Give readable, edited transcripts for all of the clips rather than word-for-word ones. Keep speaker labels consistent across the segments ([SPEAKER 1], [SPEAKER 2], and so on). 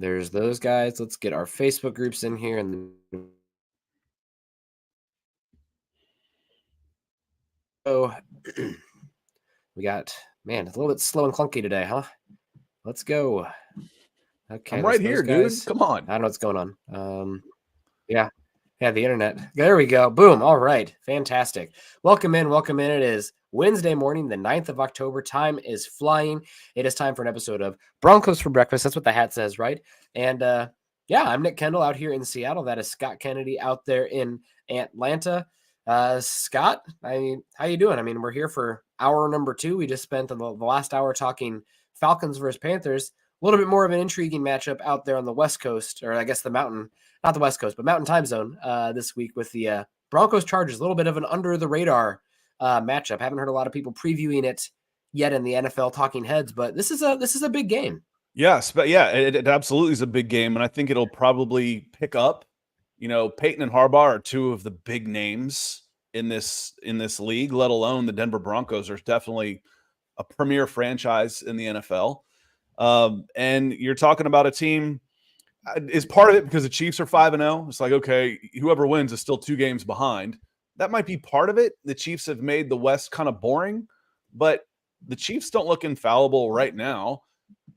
[SPEAKER 1] There's those guys. Let's get our Facebook groups in here. And so we got, man, it's a little bit slow and clunky today, huh? Let's go. Okay.
[SPEAKER 2] I'm right here, dude. Come on.
[SPEAKER 1] I don't know what's going on. Yeah, the internet. There we go. Boom. All right. Fantastic. Welcome in. It is Wednesday morning, the 9th of October. Time is flying. It is time for an episode of Broncos for Breakfast. That's what the hat says, right? And I'm Nick Kendell out here in Seattle. That is Scott Kennedy out there in Atlanta. Scott, how you doing? I mean, we're here for hour number 2. We just spent the last hour talking Falcons versus Panthers. A little bit more of an intriguing matchup out there on the West Coast, or I guess the Mountain, not the West Coast, but Mountain time zone this week with the Broncos Chargers. A little bit of an under the radar matchup. Haven't heard a lot of people previewing it yet in the NFL talking heads, but this is a big game.
[SPEAKER 2] Yes, but yeah, it absolutely is a big game, and I think it'll probably pick up. You know, Peyton and Harbaugh are two of the big names in this league, let alone the Denver Broncos are definitely a premier franchise in the NFL. And you're talking about a team is part of it because the Chiefs are 5-0. It's like, okay, whoever wins is still 2 games behind. That might be part of it. The Chiefs have made the West kind of boring, but the Chiefs don't look infallible right now.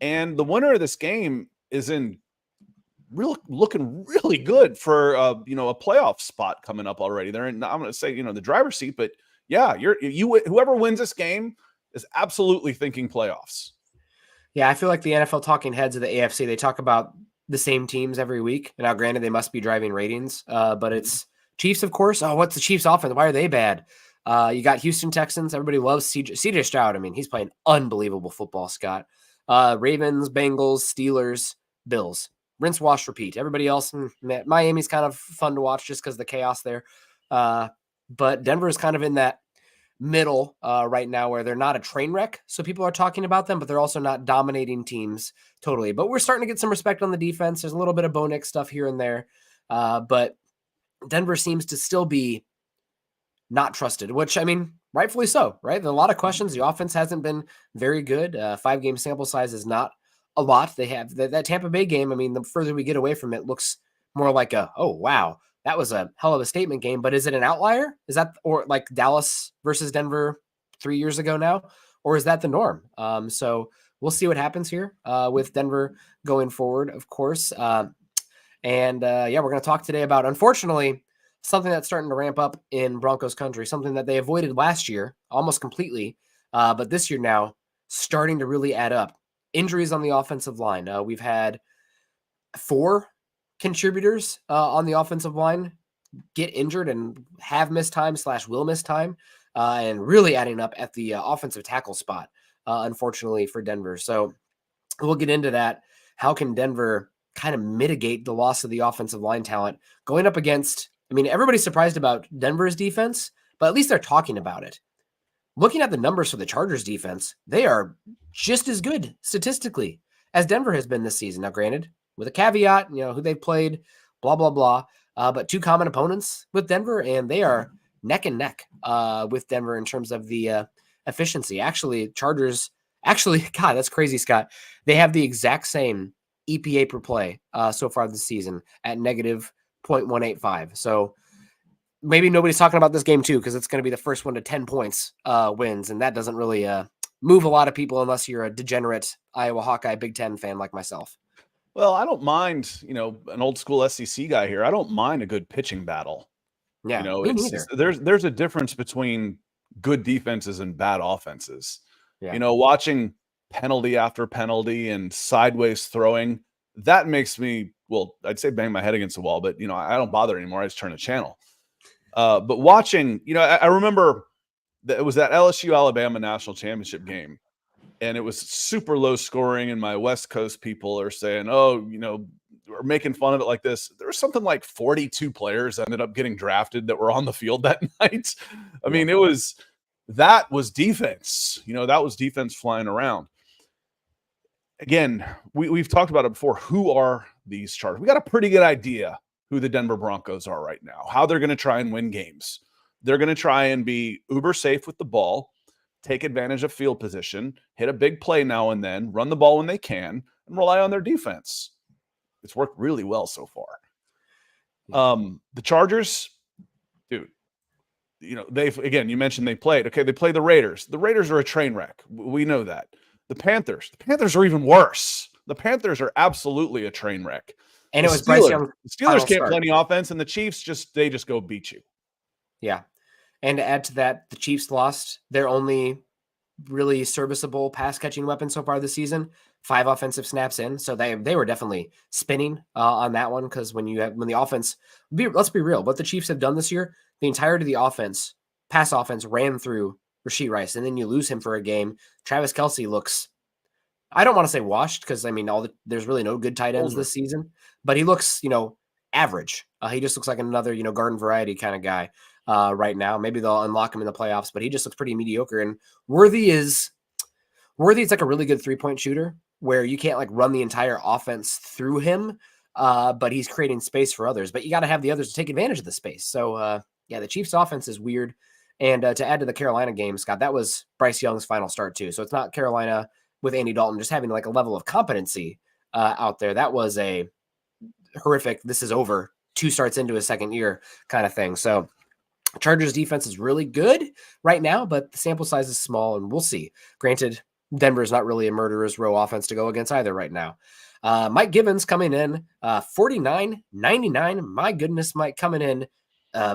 [SPEAKER 2] And the winner of this game is looking really good for a playoff spot coming up already. They're in, I'm going to say, the driver's seat, but yeah, whoever wins this game is absolutely thinking playoffs.
[SPEAKER 1] Yeah, I feel like the NFL talking heads of the AFC, they talk about the same teams every week. And now, granted, they must be driving ratings, but it's Chiefs, of course. Oh, what's the Chiefs offense? Why are they bad? You got Houston Texans. Everybody loves CJ Stroud. I mean, he's playing unbelievable football, Scott. Ravens, Bengals, Steelers, Bills. Rinse, wash, repeat. Everybody else, Miami's kind of fun to watch just because of the chaos there. But Denver is kind of in that middle right now where they're not a train wreck. So people are talking about them, but they're also not dominating teams totally. But we're starting to get some respect on the defense. There's a little bit of Bo Nix stuff here and there. But Denver seems to still be not trusted, which, I mean, rightfully so, right? There are a lot of questions. The offense hasn't been very good. 5-game sample size is not a lot. They have that Tampa Bay game. I mean, the further we get away from it, looks more like oh, wow, that was a hell of a statement game. But is it an outlier? Is that, or like Dallas versus Denver 3 years ago now? Or is that the norm? So we'll see what happens here with Denver going forward, of course. We're going to talk today about, unfortunately, something that's starting to ramp up in Broncos country, something that they avoided last year almost completely, but this year now starting to really add up. Injuries on the offensive line. We've had 4 contributors on the offensive line get injured and have missed time / will miss time, and really adding up at the offensive tackle spot, unfortunately for Denver. So we'll get into that. How can Denver kind of mitigate the loss of the offensive line talent going up against, I mean, everybody's surprised about Denver's defense, but at least they're talking about it. Looking at the numbers for the Chargers defense, they are just as good statistically as Denver has been this season. Now, granted, with a caveat, who they've played, blah, blah, blah. But 2 common opponents with Denver, and they are neck and neck with Denver in terms of the efficiency. Chargers, God, that's crazy, Scott. They have the exact same EPA per play so far this season at negative 0.185. So maybe nobody's talking about this game too, because it's going to be the first one to 10 points wins, and that doesn't really move a lot of people unless you're a degenerate Iowa Hawkeye Big Ten fan like myself.
[SPEAKER 2] Well, I don't mind, an old school SEC guy here. I don't mind a good pitching battle.
[SPEAKER 1] Yeah,
[SPEAKER 2] me neither. There's a difference between good defenses and bad offenses. Yeah. Watching penalty after penalty and sideways throwing, that makes me, well, I'd say bang my head against the wall, but I don't bother anymore. I just turn the channel. But watching, I remember that it was that LSU Alabama national championship game, and it was super low scoring. And my West Coast people are saying, oh, we're making fun of it like this. There was something like 42 players ended up getting drafted that were on the field that night. I mean, that was defense. That was defense flying around. Again, we've talked about it before. Who are these Chargers? We got a pretty good idea who the Denver Broncos are right now, how they're going to try and win games. They're going to try and be uber safe with the ball, take advantage of field position, hit a big play now and then, run the ball when they can, and rely on their defense. It's worked really well so far. The Chargers, dude, you mentioned they played. Okay, they play the Raiders. The Raiders are a train wreck. We know that. The Panthers are even worse. The Panthers are absolutely a train wreck.
[SPEAKER 1] And it was Bryce Young.
[SPEAKER 2] The Steelers can't play any offense, and the Chiefs just go beat you.
[SPEAKER 1] Yeah. And to add to that, the Chiefs lost their only really serviceable pass catching weapon so far this season, 5 offensive snaps in. So they were definitely spinning on that one, because when the offense, let's be real, what the Chiefs have done this year, the entirety of the offense, pass offense, ran through Rashee Rice, and then you lose him for a game. Travis Kelce looks, I don't want to say washed, because I mean there's really no good tight ends this season, but he looks average. He just looks like another garden variety kind of guy right now. Maybe they'll unlock him in the playoffs, but he just looks pretty mediocre. And Worthy is like a really good 3-point shooter, where you can't like run the entire offense through him, but he's creating space for others. But you got to have the others to take advantage of the space. So the Chiefs offense is weird. And to add to the Carolina game, Scott, that was Bryce Young's final start too. So it's not Carolina with Andy Dalton just having like a level of competency out there. That was a horrific, this is over, 2 starts into his second year kind of thing. So Chargers defense is really good right now, but the sample size is small, and we'll see. Granted, Denver is not really a murderer's row offense to go against either right now. Mike Gibbons coming in 49.99. My goodness, Mike coming in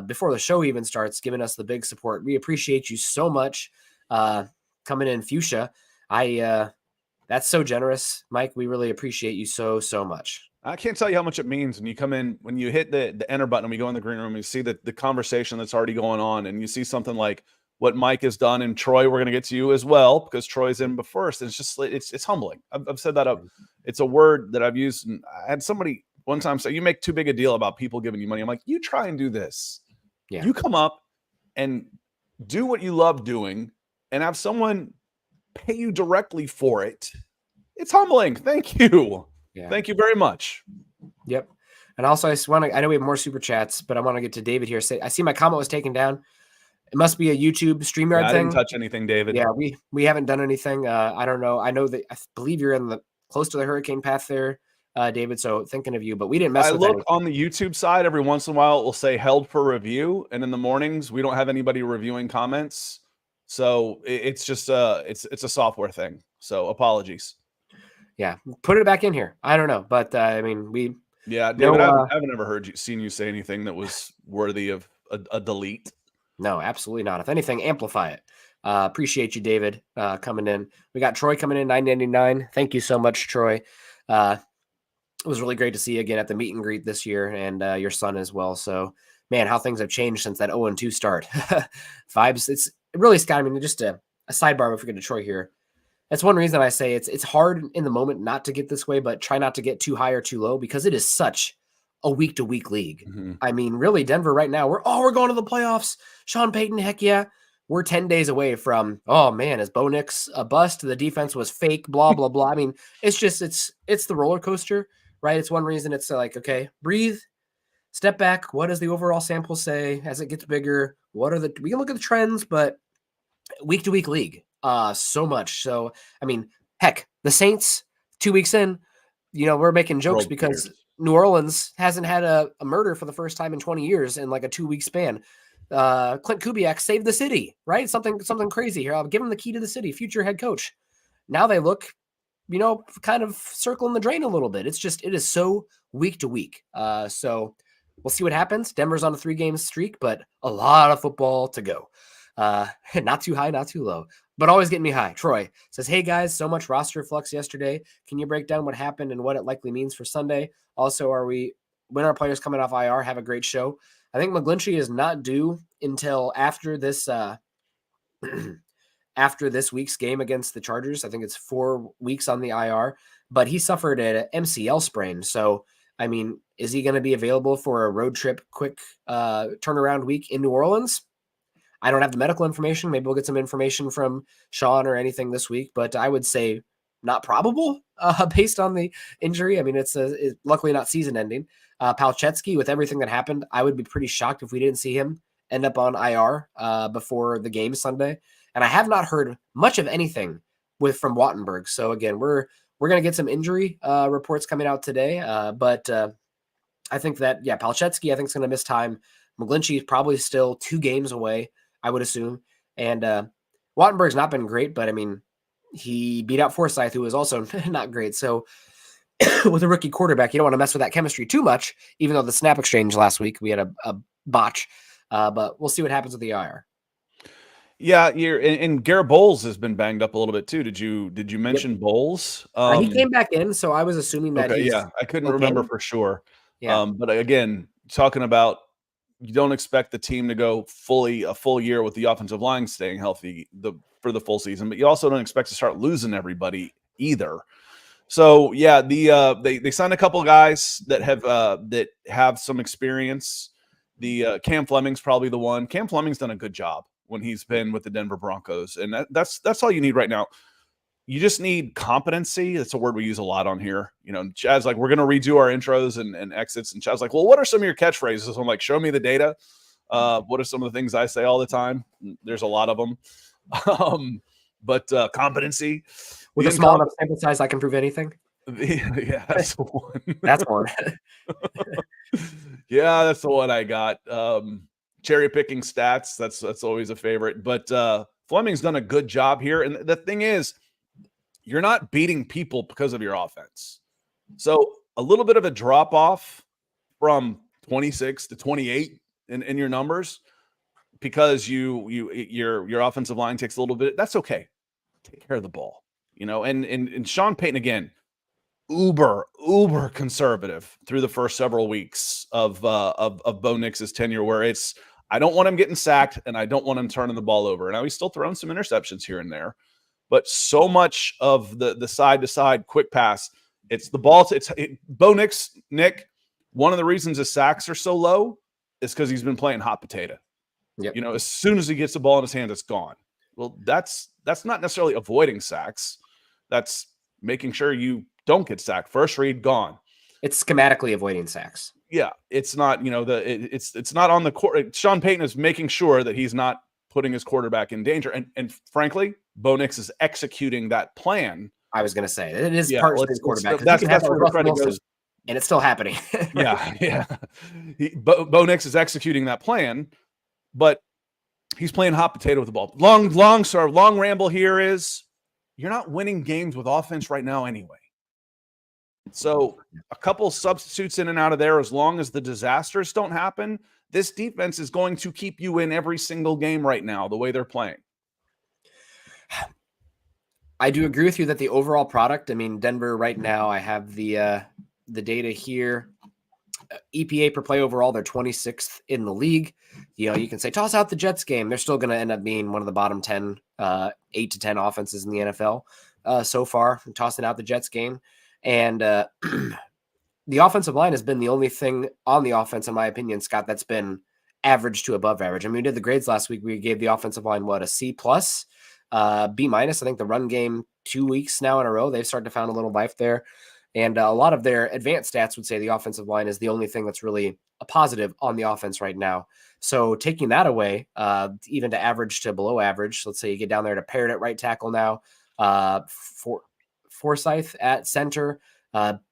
[SPEAKER 1] before the show even starts, giving us the big support. We appreciate you so much coming in, Fuchsia. That's so generous, Mike. We really appreciate you so much.
[SPEAKER 2] I can't tell you how much it means when you come in, when you hit the enter button and we go in the green room, and you see the conversation that's already going on, and you see something like what Mike has done. And Troy, we're going to get to you as well, because Troy's in but first. And it's just, it's humbling. I've said that up. It's a word that I've used. And I had somebody one time say, you make too big a deal about people giving you money. I'm like, you try and do this. Yeah. You come up and do what you love doing and have someone pay you directly for it. It's humbling. Thank you. Yeah. Thank you very much.
[SPEAKER 1] Yep. And also, I know we have more super chats, but I want to get to David here. I see my comment was taken down. It must be a YouTube StreamYard thing. I
[SPEAKER 2] didn't touch anything, David.
[SPEAKER 1] Yeah, we haven't done anything. I don't know. I know that I believe you're in close to the hurricane path there, David. So thinking of you, but we didn't mess with it. I look
[SPEAKER 2] on the YouTube side every once in a while. It will say held for review, and in the mornings we don't have anybody reviewing comments. So it's just it's a software thing. So apologies.
[SPEAKER 1] Yeah, put it back in here. I don't know, but I mean,
[SPEAKER 2] yeah, David, I haven't ever seen you say anything that was worthy of a delete.
[SPEAKER 1] No, absolutely not. If anything, amplify it. Appreciate you, David, coming in. We got Troy coming in, $9.99. Thank you so much, Troy. It was really great to see you again at the meet and greet this year, and your son as well. So, man, how things have changed since that 0-2 start. Vibes. It's really, Scott. I mean, just a sidebar before we get to Troy here. That's one reason I say it's hard in the moment not to get this way, but try not to get too high or too low, because it is such a week-to-week league. Mm-hmm. I mean, really, Denver right now, we're going to the playoffs. Sean Payton, heck yeah. We're 10 days away from, oh man, is Bo Nix a bust? The defense was fake, blah, blah, blah. I mean, it's just, it's the roller coaster, right? It's one reason it's like, okay, breathe, step back. What does the overall sample say as it gets bigger? We can look at the trends, but week-to-week league. So much. So, I mean, heck, the Saints 2 weeks in, we're making jokes because New Orleans hasn't had a murder for the first time in 20 years in like a 2-week span. Clint Kubiak saved the city, right? Something crazy here. I'll give him the key to the city, future head coach. Now they look, kind of circling the drain a little bit. It is so week to week. So we'll see what happens. Denver's on a 3-game streak, but a lot of football to go. Not too high, not too low, but always getting me high. Troy says, hey guys, so much roster flux yesterday. Can you break down what happened and what it likely means for Sunday? Also, when our players coming off IR, have a great show. I think McGlinchey is not due until after this week's game against the Chargers. I think it's 4 weeks on the IR, but he suffered an MCL sprain. So, I mean, is he going to be available for a road trip, quick turnaround week in New Orleans? I don't have the medical information. Maybe we'll get some information from Sean or anything this week, but I would say not probable based on the injury. I mean, it's luckily not season ending. Palczewski, with everything that happened, I would be pretty shocked if we didn't see him end up on IR before the game Sunday. And I have not heard much of anything from Wattenberg. So again, we're we're going to get some injury reports coming out today. But I think that, Palczewski, I think, is going to miss time. McGlinchey is probably still 2 games away, I would assume. And Wattenberg's not been great, but I mean, he beat out Forsyth, who was also not great. So with a rookie quarterback, you don't want to mess with that chemistry too much, even though the snap exchange last week, we had a botch. But we'll see what happens with the IR.
[SPEAKER 2] Yeah, and Garrett Bowles has been banged up a little bit too. Did you mention Bowles?
[SPEAKER 1] He came back in, so I was assuming that
[SPEAKER 2] okay,
[SPEAKER 1] he's
[SPEAKER 2] I couldn't remember for sure.
[SPEAKER 1] Yeah.
[SPEAKER 2] But again, talking about, you don't expect the team to go a full year with the offensive line staying healthy for the full season, but you also don't expect to start losing everybody either. So yeah, they signed a couple of guys that have some experience. The Cam Fleming's probably the one. Cam Fleming's done a good job when he's been with the Denver Broncos, and that's all you need right now. You just need competency. That's a word we use a lot on here. You know, Chad's like, we're going to redo our intros and exits. And Chad's like, well, what are some of your catchphrases? So I'm like, show me the data. What are some of the things I say all the time? There's a lot of them. But competency.
[SPEAKER 1] With a small enough sample size, I can prove anything.
[SPEAKER 2] Yeah, that's the one.
[SPEAKER 1] That's one.
[SPEAKER 2] Yeah, that's the one I got. Cherry picking stats. That's always a favorite. But Fleming's done a good job here. And the thing is, you're not beating people because of your offense. So a little bit of a drop off from 26 to 28 in your numbers because your offensive line takes a little bit. That's okay. Take care of the ball, you know. And Sean Payton, again, uber conservative through the first several weeks of Bo Nix's tenure, where it's, I don't want him getting sacked and I don't want him turning the ball over. Now he's still throwing some interceptions here and there, but so much of the side to side quick pass, it's the ball. Bo Nix, Nick. One of the reasons his sacks are so low is because he's been playing hot potato.
[SPEAKER 1] Yep.
[SPEAKER 2] You know, as soon as he gets the ball in his hand, it's gone. Well, that's not necessarily avoiding sacks. That's making sure you don't get sacked. First read, gone.
[SPEAKER 1] It's schematically avoiding sacks.
[SPEAKER 2] Yeah, it's not. You know, it's not on the court. Sean Payton is making sure that he's not putting his quarterback in danger. And frankly, Bo Nix is executing that plan.
[SPEAKER 1] I was going to say it is part of his quarterback.
[SPEAKER 2] That's where the credit goes.
[SPEAKER 1] And it's still happening.
[SPEAKER 2] Yeah. Bo Nix is executing that plan, but he's playing hot potato with the ball. Long ramble here is, you're not winning games with offense right now anyway. So a couple substitutes in and out of there, as long as the disasters don't happen, this defense is going to keep you in every single game right now, the way they're playing.
[SPEAKER 1] I do agree with you that the overall product, I mean, Denver right now, I have the data here. EPA per play overall, they're 26th in the league. You know, you can say, toss out the Jets game. They're still going to end up being one of the bottom 10, 8 to 10 offenses in the NFL so far, tossing out the Jets game. And the offensive line has been the only thing on the offense, in my opinion, Scott, that's been average to above average. I mean, we did the grades last week. We gave the offensive line, a C+, B-. I think the run game 2 weeks now in a row, they've started to find a little life there. And a lot of their advanced stats would say the offensive line is the only thing that's really a positive on the offense right now. So taking that away, even to average to below average, let's say you get down there to Parrott at right tackle now, Forsyth at center,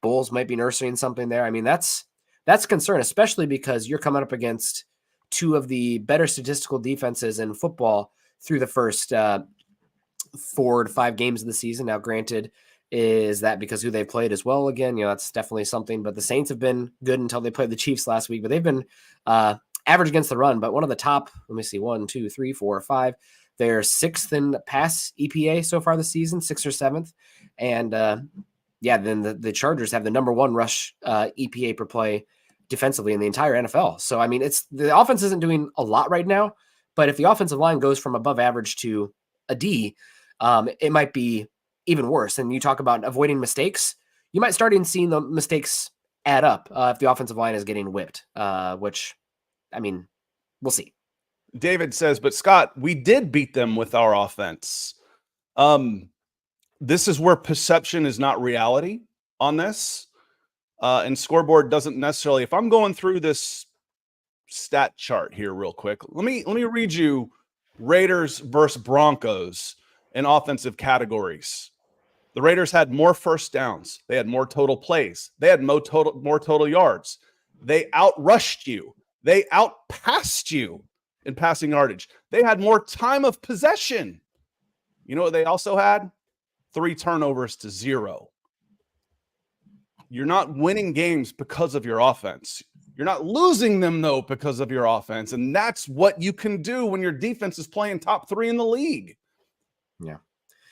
[SPEAKER 1] Bowles might be nursing something there. I mean, that's a concern, especially because you're coming up against two of the better statistical defenses in football through the first 4 to 5 games of the season. Now, granted, is that because who they've played as well? Again, you know, that's definitely something, but the Saints have been good until they played the Chiefs last week, but they've been average against the run, but one of the top, let me see, 1, 2, 3, 4, 5. They're 6th in pass EPA so far this season, 6th or 7th. And then the Chargers have the number 1 rush EPA per play defensively in the entire NFL. So, I mean, the offense isn't doing a lot right now, but if the offensive line goes from above average to a D, it might be even worse. And you talk about avoiding mistakes, you might start seeing the mistakes add up if the offensive line is getting whipped, which, I mean, we'll see.
[SPEAKER 2] David says, but Scott, we did beat them with our offense. This is where perception is not reality on this. And scoreboard doesn't necessarily, if I'm going through this stat chart here real quick, let me read you Raiders versus Broncos in offensive categories. The Raiders had more first downs. They had more total plays. They had more total yards. They outrushed you. They outpassed you in passing yardage. They had more time of possession. You know what they also had? 3 turnovers to 0. You're not winning games because of your offense. You're not losing them, though, because of your offense. And that's what you can do when your defense is playing top 3 in the league.
[SPEAKER 1] Yeah.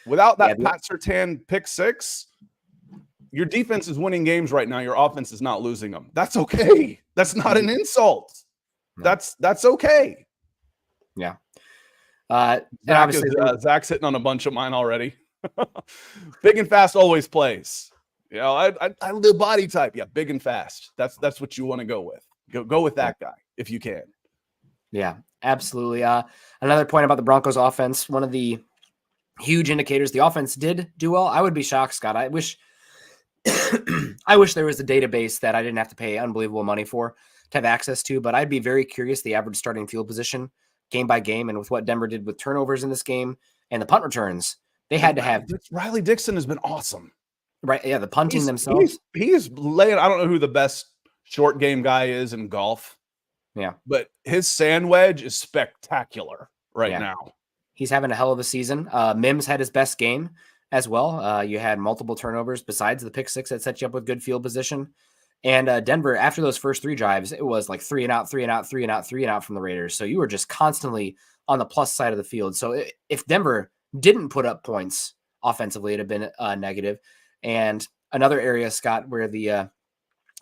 [SPEAKER 2] Without that Pat Surtain pick 6, your defense is winning games right now. Your offense is not losing them. That's okay. That's not an insult. No. That's okay.
[SPEAKER 1] Yeah.
[SPEAKER 2] Zach's hitting on a bunch of mine already. Big and fast always plays. You know, I the body type. Yeah, big and fast. That's what you want to go with. Go with that guy if you can.
[SPEAKER 1] Yeah, absolutely. Another point about the Broncos offense, one of the huge indicators the offense did do well. I would be shocked, Scott. I wish there was a database that I didn't have to pay unbelievable money for to have access to, but I'd be very curious the average starting field position game by game, and with what Denver did with turnovers in this game and the punt returns, they had to have.
[SPEAKER 2] Riley Dixon has been awesome.
[SPEAKER 1] Right. Yeah. The punting themselves.
[SPEAKER 2] He's laying. I don't know who the best short game guy is in golf.
[SPEAKER 1] Yeah.
[SPEAKER 2] But his sand wedge is spectacular now.
[SPEAKER 1] He's having a hell of a season. Mims had his best game as well. You had multiple turnovers besides the pick 6 that set you up with good field position. And Denver, after those first 3 drives, it was like 3 and out, 3 and out, 3 and out, 3 and out from the Raiders. So you were just constantly on the plus side of the field. So if Denver didn't put up points offensively, it'd have been negative. And another area, Scott, where the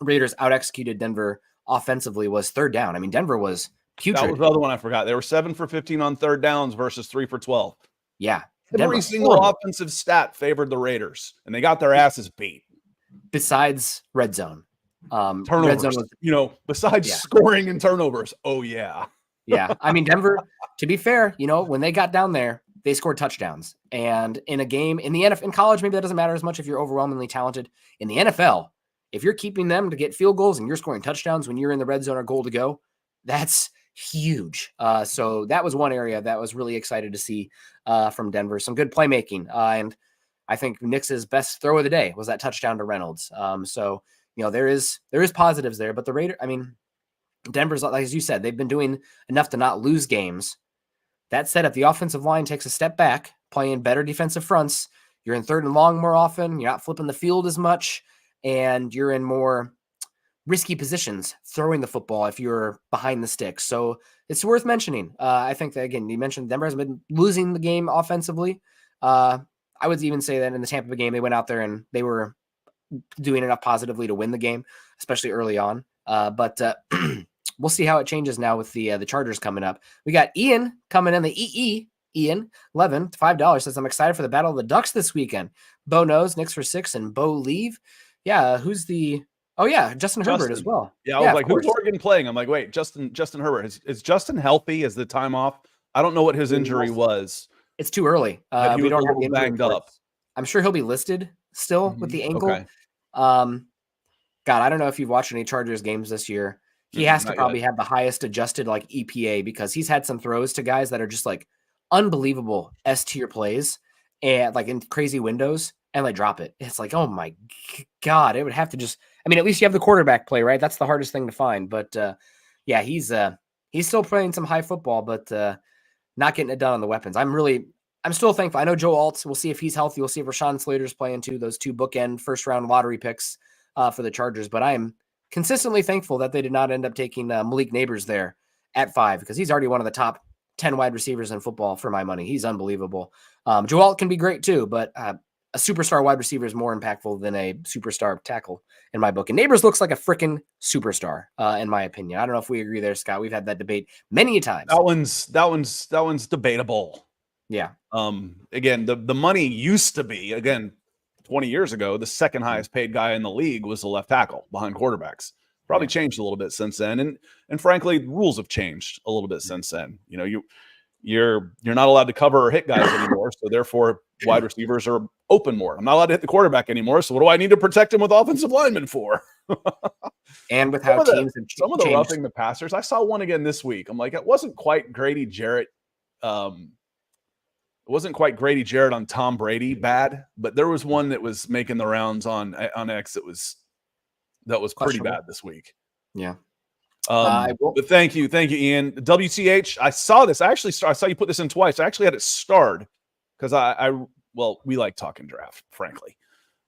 [SPEAKER 1] Raiders out-executed Denver offensively was third down. I mean, Denver was putrid.
[SPEAKER 2] That was the other one I forgot. They were 7 for 15 on third downs versus 3 for 12.
[SPEAKER 1] Yeah.
[SPEAKER 2] Every single offensive stat favored the Raiders, and they got their asses beat.
[SPEAKER 1] Besides red zone.
[SPEAKER 2] Turnovers, red zone was, besides scoring and turnovers. Oh, yeah.
[SPEAKER 1] Yeah. I mean, Denver, to be fair, when they got down there, they scored touchdowns. And in a game, in the NFL, in college, maybe that doesn't matter as much if you're overwhelmingly talented. In the NFL, if you're keeping them to get field goals and you're scoring touchdowns when you're in the red zone or goal to go, that's huge. So that was one area that was really excited to see from Denver. Some good playmaking. And I think Nix's best throw of the day was that touchdown to Reynolds. So, there is positives there, but Denver's, like as you said, they've been doing enough to not lose games. That said, if the offensive line takes a step back, playing better defensive fronts, you're in third and long more often, you're not flipping the field as much, and you're in more risky positions throwing the football if you're behind the sticks. So it's worth mentioning. I think that, again, you mentioned Denver has been losing the game offensively. I would even say that in the Tampa Bay game, they went out there and they were doing enough positively to win the game, especially early on. But we'll see how it changes now with the Chargers coming up. We got Ian coming in, the Ian 11 to $5 says, I'm excited for the Battle of the Ducks this weekend. Bo knows, Knicks for 6, and Bo leave. Yeah, who's the? Oh yeah, Justin Herbert as well.
[SPEAKER 2] Yeah, I was like, who's Oregon playing? I'm like, wait, Justin Herbert. Is Justin healthy? Is the time off? I don't know what his injury was.
[SPEAKER 1] It's too early. We don't have the
[SPEAKER 2] banged up.
[SPEAKER 1] I'm sure he'll be listed still with the ankle.
[SPEAKER 2] Okay.
[SPEAKER 1] God, I don't know if you've watched any Chargers games this year. He has to probably have the highest adjusted EPA because he's had some throws to guys that are just unbelievable S-tier plays and in crazy windows and drop it. It's oh my God, it would have to just, at least you have the quarterback play, right? That's the hardest thing to find. But yeah, he's still playing some high football, but not getting it done on the weapons. I'm still thankful. I know Joe Alt, we'll see if he's healthy. We'll see if Rashawn Slater's playing too, those 2 bookend first round lottery picks for the Chargers. But I am consistently thankful that they did not end up taking Malik Neighbors there at 5 because he's already one of the top 10 wide receivers in football for my money. He's unbelievable. Joe Alt can be great too, but a superstar wide receiver is more impactful than a superstar tackle in my book. And Neighbors looks like a freaking superstar in my opinion. I don't know if we agree there, Scott. We've had that debate many times.
[SPEAKER 2] That one's debatable.
[SPEAKER 1] Yeah.
[SPEAKER 2] Again, the money used to be, 20 years ago, the second highest paid guy in the league was the left tackle behind quarterbacks. Probably changed a little bit since then. And frankly, rules have changed a little bit since then. You're not allowed to cover or hit guys anymore. So therefore wide receivers are open more. I'm not allowed to hit the quarterback anymore. So what do I need to protect him with offensive linemen for?
[SPEAKER 1] And with how teams have changed.
[SPEAKER 2] Some of the roughing the passers, I saw one again this week. I'm like, it wasn't quite Grady Jarrett It wasn't quite Grady Jarrett on Tom Brady bad, but there was one that was making the rounds on X that was pretty bad this week.
[SPEAKER 1] Yeah.
[SPEAKER 2] But thank you, Ian. WTH, I saw this. I saw you put this in twice. I actually had it starred because we like talking draft, frankly.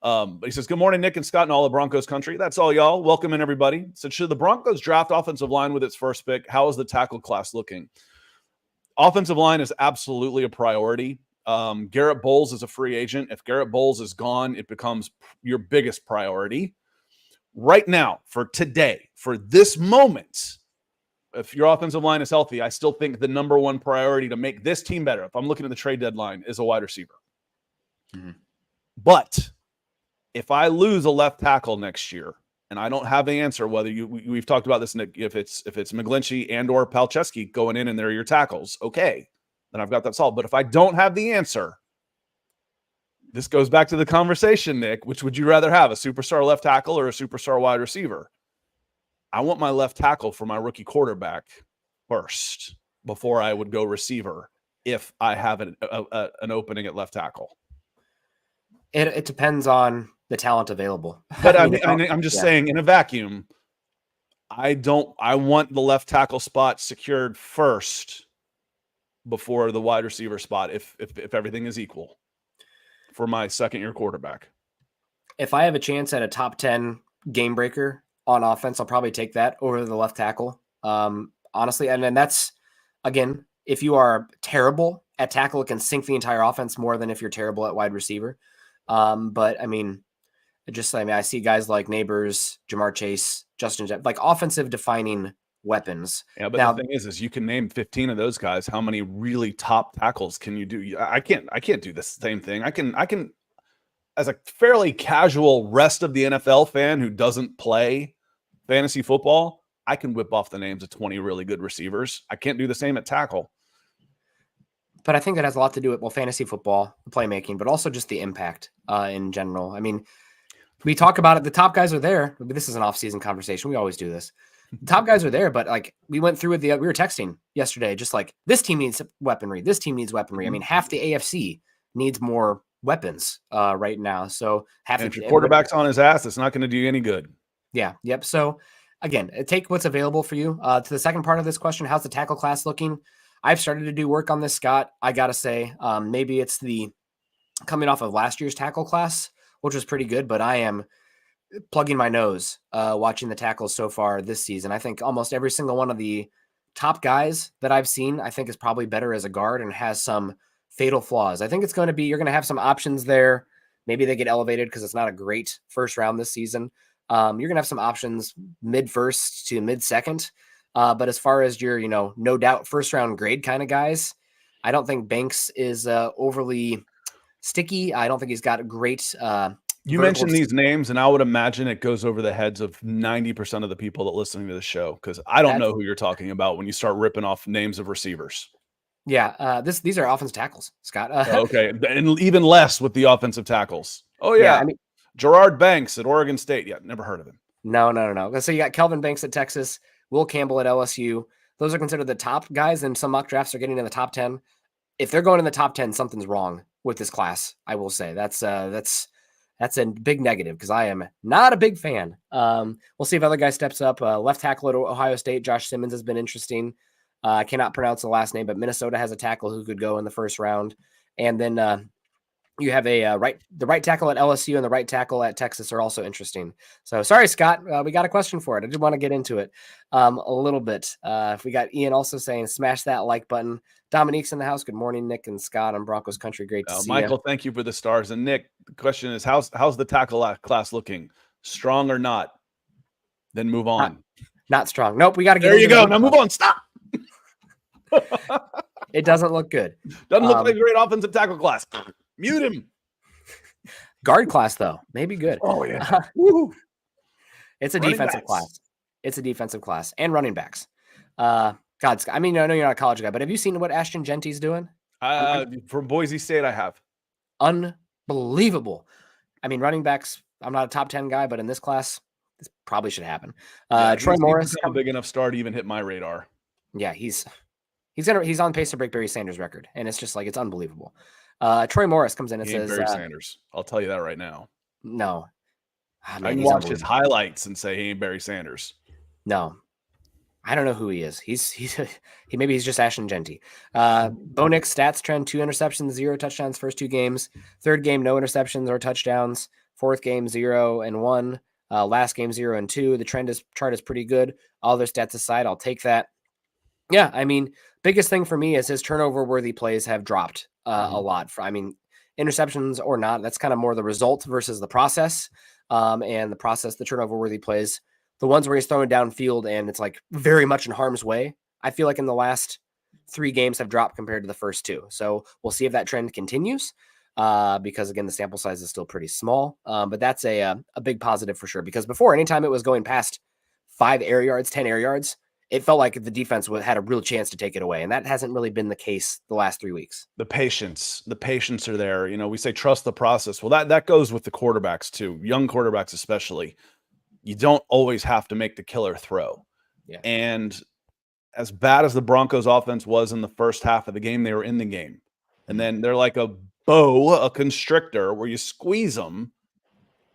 [SPEAKER 2] But he says, good morning, Nick and Scott and all of Broncos country. That's all y'all. Welcome in, everybody. So should the Broncos draft offensive line with its first pick? How is the tackle class looking? Offensive line is absolutely a priority. Garrett Bowles is a free agent. If Garrett Bowles is gone, it becomes your biggest priority. Right now, for today, for this moment, if your offensive line is healthy, I still think the number one priority to make this team better, if I'm looking at the trade deadline, is a wide receiver. Mm-hmm. But if I lose a left tackle next year, and I don't have the answer whether we've talked about this, Nick, if it's McGlinchey and or Palczewski going in and they're your tackles, okay, then I've got that solved. But if I don't have the answer, this goes back to the conversation, Nick, which would you rather have, a superstar left tackle or a superstar wide receiver? I want my left tackle for my rookie quarterback first before I would go receiver if I have an opening at left tackle.
[SPEAKER 1] It depends on the talent available.
[SPEAKER 2] But I'm just saying, in a vacuum, I want the left tackle spot secured first before the wide receiver spot if everything is equal for my second-year quarterback.
[SPEAKER 1] If I have a chance at a top 10 game breaker on offense, I'll probably take that over the left tackle. Honestly, and then that's, again, if you are terrible at tackle, it can sink the entire offense more than if you're terrible at wide receiver. But I see guys like Neighbors, Jamar Chase, Justin Jeff, like offensive defining weapons.
[SPEAKER 2] Yeah, but the thing is you can name 15 of those guys. How many really top tackles can you do? I can't do the same thing. I can, as a fairly casual rest of the NFL fan who doesn't play fantasy football, I can whip off the names of 20 really good receivers. I can't do the same at tackle.
[SPEAKER 1] But I think that has a lot to do with, fantasy football, the playmaking, but also just the impact in general. I mean, we talk about it. The top guys are there. This is an off-season conversation. We always do this. The top guys are there, but like we went through with we were texting yesterday, just like this team needs weaponry. This team needs weaponry. I mean, half the AFC needs more weapons right now. So
[SPEAKER 2] if your quarterback's on his ass, it's not going to do you any good.
[SPEAKER 1] Yeah. Yep. So again, take what's available for you. To the second part of this question, how's the tackle class looking? I've started to do work on this, Scott. I got to say, maybe it's the coming off of last year's tackle class, which was pretty good, but I am plugging my nose watching the tackles so far this season. I think almost every single one of the top guys that I've seen, I think is probably better as a guard and has some fatal flaws. I think it's going to be, you're going to have some options there. Maybe they get elevated because it's not a great first round this season. You're going to have some options mid-first to mid-second. But as far as your, no doubt first round grade kind of guys, I don't think Banks is overly sticky. I don't think he's got a great.
[SPEAKER 2] You mentioned these names, and I would imagine it goes over the heads of 90% of the people that listening to the show because I don't know who you're talking about when you start ripping off names of receivers.
[SPEAKER 1] Yeah, these are offensive tackles, Scott.
[SPEAKER 2] Okay, and even less with the offensive tackles. Oh yeah, Gerard Banks at Oregon State. Yeah, never heard of him.
[SPEAKER 1] No. So you got Kelvin Banks at Texas, Will Campbell at LSU. Those are considered the top guys, and some mock drafts are getting in the top 10. If they're going in the top 10, something's wrong with this class. I will say that's a big negative because I am not a big fan. We'll see if other guy steps up. Left tackle at Ohio State, Josh Simmons has been interesting. I cannot pronounce the last name, but Minnesota has a tackle who could go in the first round. And then you have the right tackle at LSU and the right tackle at Texas are also interesting. So sorry, Scott, we got a question for it. I did want to get into it a little bit. We got Ian also saying, smash that like button. Dominique's in the house. Good morning, Nick and Scott on Broncos country. Great to see you.
[SPEAKER 2] Michael, thank you for the stars. And Nick, the question is, how's the tackle class looking? Strong or not? Then move on.
[SPEAKER 1] Not strong. Nope. We got to get
[SPEAKER 2] there. You go. Now move on. Stop.
[SPEAKER 1] It doesn't look good.
[SPEAKER 2] Doesn't look like a great offensive tackle class. Mute him.
[SPEAKER 1] Guard class, though, maybe good.
[SPEAKER 2] Oh, yeah.
[SPEAKER 1] It's a defensive class. It's a defensive class and running backs. God, I mean, I know you're not a college guy, but have you seen what Ashton Genty's doing?
[SPEAKER 2] From Boise State, I have.
[SPEAKER 1] Unbelievable. I mean, running backs, I'm not a top 10 guy, but in this class, this probably should happen. Troy Morris.
[SPEAKER 2] He's a big enough star to even hit my radar.
[SPEAKER 1] Yeah, he's He's on pace to break Barry Sanders' record, and it's just like it's unbelievable. Troy Morris comes in and says
[SPEAKER 2] Barry Sanders. I'll tell you that right now.
[SPEAKER 1] No.
[SPEAKER 2] Man, I can watch his highlights and say he ain't Barry Sanders.
[SPEAKER 1] No. I don't know who he is. Maybe he's just Ashton Genty. Bo Nix stats trend: 2 interceptions, 0 touchdowns first 2 games. Third game, no interceptions or touchdowns. Fourth game, 0 and 1. Last game, 0 and 2. The chart is pretty good. All their stats aside, I'll take that. Yeah, I mean, biggest thing for me is his turnover-worthy plays have dropped a lot. Interceptions or not, that's kind of more the result versus the process. And the process, the turnover-worthy plays, the ones where he's throwing downfield and it's like very much in harm's way, I feel like in the last 3 games have dropped compared to the first 2. So we'll see if that trend continues because, again, the sample size is still pretty small. But that's a big positive for sure, because before, anytime it was going past 5 air yards, 10 air yards, it felt like the defense had a real chance to take it away. And that hasn't really been the case the last 3 weeks.
[SPEAKER 2] The patience are there. We say trust the process. Well, that goes with the quarterbacks too, young quarterbacks especially. You don't always have to make the killer throw.
[SPEAKER 1] Yeah.
[SPEAKER 2] And as bad as the Broncos offense was in the first half of the game, they were in the game. And then they're like a boa constrictor where you squeeze them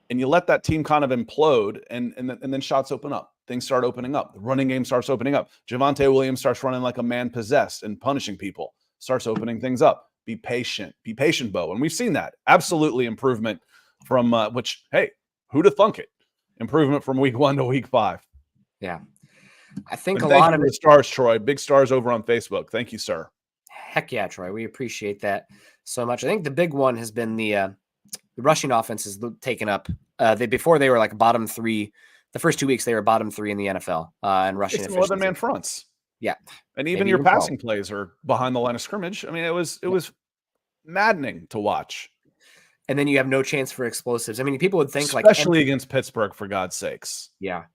[SPEAKER 2] and you let that team kind of implode and then shots open up. Things start opening up. The running game starts opening up. Javonte Williams starts running like a man possessed and punishing people. Starts opening things up. Be patient. Be patient, Bo. And we've seen that. Absolutely improvement from which, hey, who'd have thunk it? Improvement from week 1 to week 5.
[SPEAKER 1] Yeah. I think
[SPEAKER 2] and
[SPEAKER 1] a lot of
[SPEAKER 2] the stars, Troy. Big stars over on Facebook. Thank you, sir.
[SPEAKER 1] Heck yeah, Troy. We appreciate that so much. I think the big one has been the rushing offense is taken up. Before they were like bottom 3. The first 2 weeks, they were bottom 3 in the NFL in rushing efficiency.
[SPEAKER 2] 11-man fronts.
[SPEAKER 1] Yeah.
[SPEAKER 2] And even your passing plays are behind the line of scrimmage. I mean, it was maddening to watch.
[SPEAKER 1] And then you have no chance for explosives. I mean, people would think
[SPEAKER 2] especially against Pittsburgh, for God's sakes.
[SPEAKER 1] Yeah.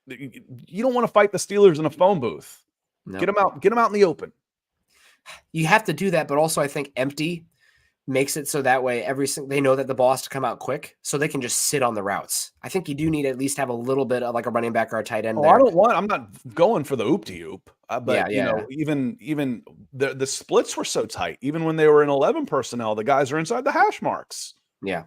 [SPEAKER 2] You don't want to fight the Steelers in a phone booth. No. Get them out in the open.
[SPEAKER 1] You have to do that, but also I think empty makes it so that way they know that the ball has to come out quick, so they can just sit on the routes. I think you do need to at least have a little bit of like a running back or a tight end.
[SPEAKER 2] I'm not going for the oop to oop, but even the splits were so tight. Even when they were in 11 personnel, the guys are inside the hash marks.
[SPEAKER 1] Yeah,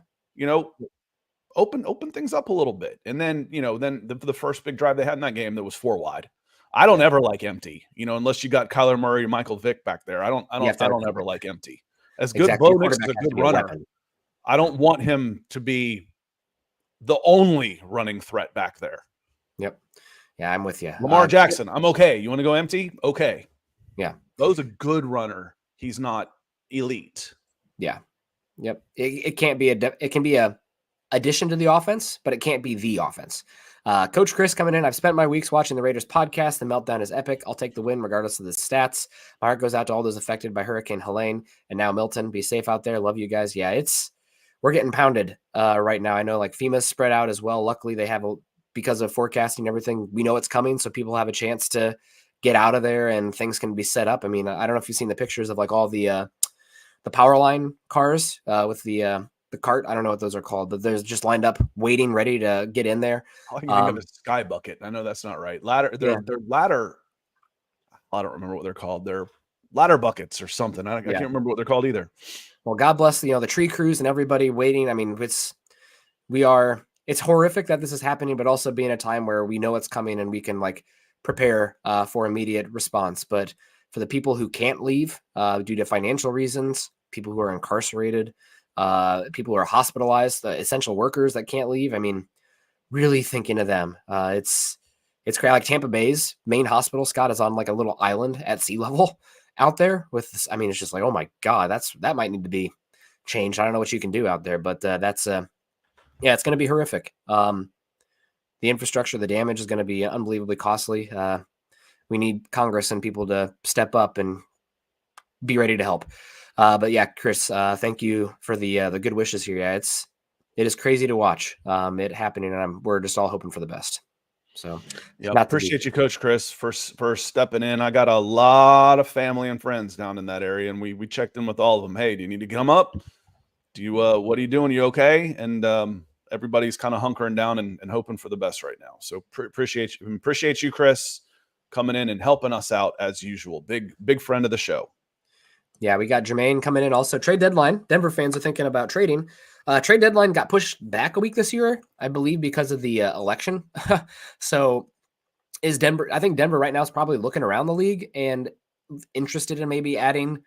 [SPEAKER 2] open things up a little bit, and then the first big drive they had in that game that was 4 wide. I don't ever like empty, unless you got Kyler Murray or Michael Vick back there. I don't ever like empty. As good, Bo Nix is a good runner. I don't want him to be the only running threat back there.
[SPEAKER 1] Yep. Yeah, I'm with you.
[SPEAKER 2] Lamar Jackson, I'm okay. You want to go empty? Okay.
[SPEAKER 1] Yeah.
[SPEAKER 2] Bo's a good runner. He's not elite.
[SPEAKER 1] Yeah. Yep. It can't be it can be a addition to the offense, but it can't be the offense. Coach Chris coming in. I've spent my weeks watching the Raiders podcast. The meltdown is epic. I'll take the win regardless of the stats. My heart goes out to all those affected by Hurricane Helene and now Milton. Be safe out there. Love you guys. Yeah, we're getting pounded right now. I know like FEMA's spread out as well. Luckily they have because of forecasting and everything, we know it's coming. So people have a chance to get out of there and things can be set up. I mean, I don't know if you've seen the pictures of like all the power line cars with the cart. I don't know what those are called, but they're just lined up, waiting, ready to get in there.
[SPEAKER 2] I can think of a sky bucket. I know that's not right. They're ladder. I don't remember what they're called. They're ladder buckets or something. I can't remember what they're called either.
[SPEAKER 1] Well, God bless the tree crews and everybody waiting. I mean, it's horrific that this is happening, but also being a time where we know it's coming and we can like prepare for immediate response. But for the people who can't leave due to financial reasons, people who are incarcerated, people who are hospitalized, the essential workers that can't leave. I mean, really thinking of them. It's crazy. Like Tampa Bay's main hospital, Scott, is on like a little island at sea level out there with this. I mean, it's just like, oh my God, that might need to be changed. I don't know what you can do out there, but it's going to be horrific. The infrastructure, the damage is going to be unbelievably costly. We need Congress and people to step up and be ready to help. But yeah, Chris, thank you for the good wishes here. Yeah, it is crazy to watch it happening, and we're just all hoping for the best. So
[SPEAKER 2] yeah, appreciate you, Coach Chris, for stepping in. I got a lot of family and friends down in that area, and we checked in with all of them. Hey, do you need to come up? Do you what are you doing? You okay? And everybody's kind of hunkering down and hoping for the best right now. So appreciate you, Chris. coming in and helping us out as usual. Big friend of the show.
[SPEAKER 1] Yeah, we got Jermaine coming in. Also, trade deadline. Denver fans are thinking about trading. Trade deadline got pushed back a week this year, I believe, because of the election. So is Denver, I think Denver right now is probably looking around the league and interested in maybe adding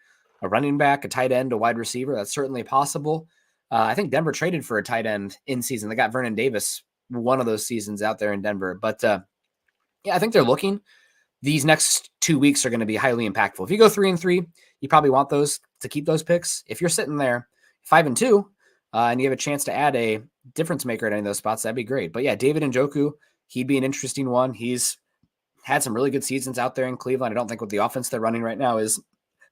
[SPEAKER 1] a running back, a tight end, a wide receiver. That's certainly possible. I think Denver traded for a tight end in season. They got Vernon Davis one of those seasons out there in Denver. But yeah, I think they're looking. These next 2 weeks are going to be highly impactful. If you go 3-3, you probably want those to keep those picks. If you're sitting there 5-2 and you have a chance to add a difference maker at any of those spots, that'd be great. But yeah, David Njoku, he'd be an interesting one. He's had some really good seasons out there in Cleveland. I don't think with the offense they're running right now is